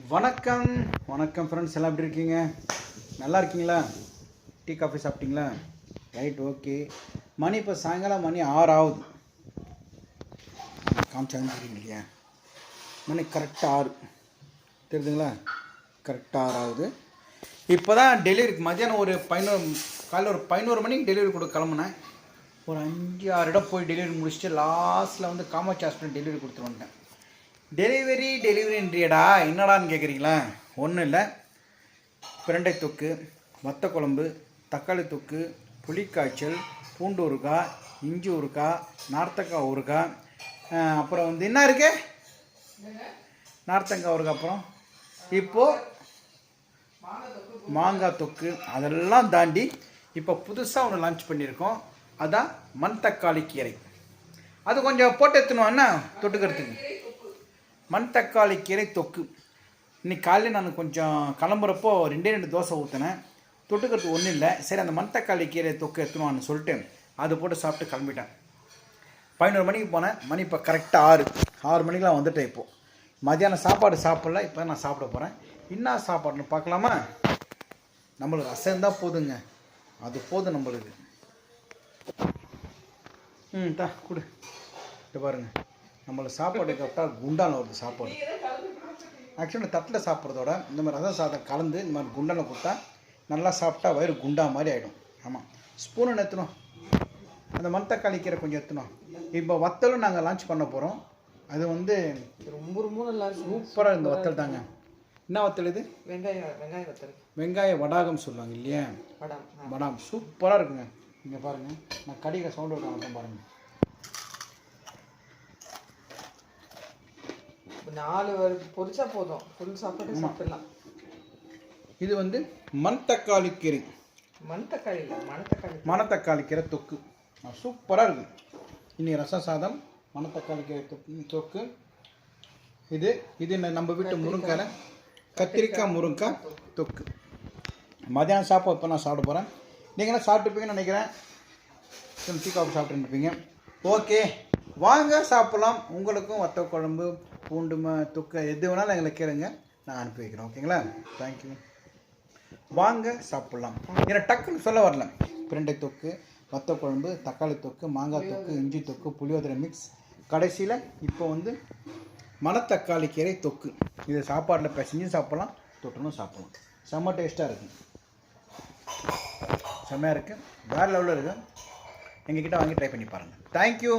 வணக்கம் வணக்கம் ஃப்ரெண்ட்ஸ், எல்லாம் எப்படி இருக்கீங்க? நல்லா இருக்கீங்களா? டீ காஃபி சாப்பிட்டீங்களா? Right, okay. மணி இப்போ சாயங்காலம் மணி 6 ஆகுது. காமிச்சாங்க தெரியும் இல்லையா? மணி கரெக்டாக 6 தெரியுதுங்களா? கரெக்டாக 6 ஆகுது. இப்போ தான் டெலிவரி மதியானம் ஒரு 11 காலையில் ஒரு 11 மணிக்கு டெலிவரி கொடுக்க கிளம்புனேன். ஒரு 5-6 இடம் போய் டெலிவரி முடிச்சுட்டு லாஸ்ட்டில் வந்து காமாட்சி ஹாஸ்பிட்டல் டெலிவரி கொடுத்துட்டு வந்தேன். டெலிவரின்றியடா என்னடான்னு கேட்குறீங்களா? ஒன்றும் இல்லை, பிரண்டை தொக்கு, வத்த குழம்பு, தக்காளி தொக்கு, புளிக்காய்ச்சல், பூண்டு ஊறுகாய், இஞ்சி ஊறுகாய், நார்த்தங்காய் ஊறுகாய், அப்புறம் வந்து என்ன இருக்கு நார்த்தங்காய் ஊறுகாய், அப்புறம் இப்போது மாங்காய் தொக்கு, அதெல்லாம் தாண்டி இப்போ புதுசாக ஒன்று லான்ச் பண்ணியிருக்கோம். அதான் மணத்தக்காளி கீரை. அது கொஞ்சம் போட்டு எடுத்துணுவாண்ணா தொட்டுக்கிறதுக்கு. மணத்தக்காளி கீரை தொக்கு. இன்னைக்கு காலையில் நான் கொஞ்சம் கிளம்புறப்போ 2 தோசை ஊற்றினேன். தொட்டுக்கிறதுக்கு ஒன்றும் இல்லை. சரி, அந்த மணத்தக்காளி கீரை தொக்கு எடுத்துணுவான்னு சொல்லிட்டு அது போட்டு சாப்பிட்டு கிளம்பிட்டேன். 11 மணிக்கு போனேன். மணி இப்போ கரெக்டாக 6 மணிக்கெலாம் வந்துட்டேன். இப்போது மதியானம் சாப்பாடு சாப்பிடல. இப்போ நான் சாப்பிட போகிறேன். என்ன சாப்பாடுன்னு பார்க்கலாமா? நம்மளுக்கு ரசம் தான் போதுங்க, அது போதும் நம்மளுக்கு. கொடு. இது பாருங்கள், நம்மளுக்கு சாப்பாடு கரெக்டாக குண்டான வருது சாப்பாடு. ஆக்சுவலி தட்டில் சாப்பிட்றதோட இந்த மாதிரி ரசம் சாதம் கலந்து இந்த மாதிரி குண்டான கொடுத்தா நல்லா சாப்பிட்டா வயிறு குண்டா மாதிரி ஆகிடும். ஆமாம், ஸ்பூனு எடுத்துணும். அந்த மணத்தக்காளி கீரை கொஞ்சம் எடுத்துணும். இப்போ வத்தலும் நாங்கள் லான்ச் பண்ண போகிறோம். அது வந்து ரொம்ப நல்லா சூப்பராக இந்த வத்தல் தாங்க. என்ன வத்தல் இது? வெங்காய வத்தல். வெங்காய வடாகம் சொல்லுவாங்க இல்லையா? வடாம் சூப்பராக இருக்குங்க. இங்கே பாருங்கள், நான் கடிக்க சவுண்டு விட்டு பாருங்கள். 4 பொரிச்சா போதும், ஃபுல் சாப்பாடு சாப்பிடலாம். இது வந்து மணத்தக்காளி கீரை. மணத்தக்காளி கீரை தொக்கு சூப்பராக இருக்குது. இன்னைக்கு ரசம் சாதம், மணத்தக்காளி கீரை தொக்கு. இது நம்ம வீட்டு முருங்காய், கத்திரிக்காய் முருங்காய் தொக்கு. மதியானம் சாப்பாடு இப்போ நான் சாப்பிட போகிறேன். நீங்களாம் சாப்பிட்டுப்பீங்கன்னு நினைக்கிறேன். Tea coffee சாப்பிட்டுருப்பீங்க. ஓகே, வாங்க சாப்பிட்லாம். உங்களுக்கும் வத்த குழம்பு, பூண்டு தொக்கு எது வேணாலும் எங்களை கேளுங்க, நான் அனுப்பி வைக்கிறேன். ஓகேங்களா? தேங்க்யூ. வாங்க சாப்பிட்லாம். ஏன்னா டக்குன்னு சொல்ல வரல. பிரண்டை தொக்கு, வத்த குழம்பு, தக்காளி தொக்கு, மாங்காய் தொக்கு, இஞ்சி தொக்கு, புளியோதரை மிக்ஸ், கடைசியில் இப்போ வந்து மணத்தக்காளி கீரை தொக்கு. இது சாப்பாட்டில் பிசைஞ்சு சாப்பிட்லாம், தொட்டணும் சாப்பிட்லாம். செம்ம டேஸ்ட்டாக இருக்குது, செம்மையாக இருக்குது, வேறு லெவலில் இருக்குது. எங்ககிட்ட வாங்கி ட்ரை பண்ணி பாருங்கள். தேங்க்யூ.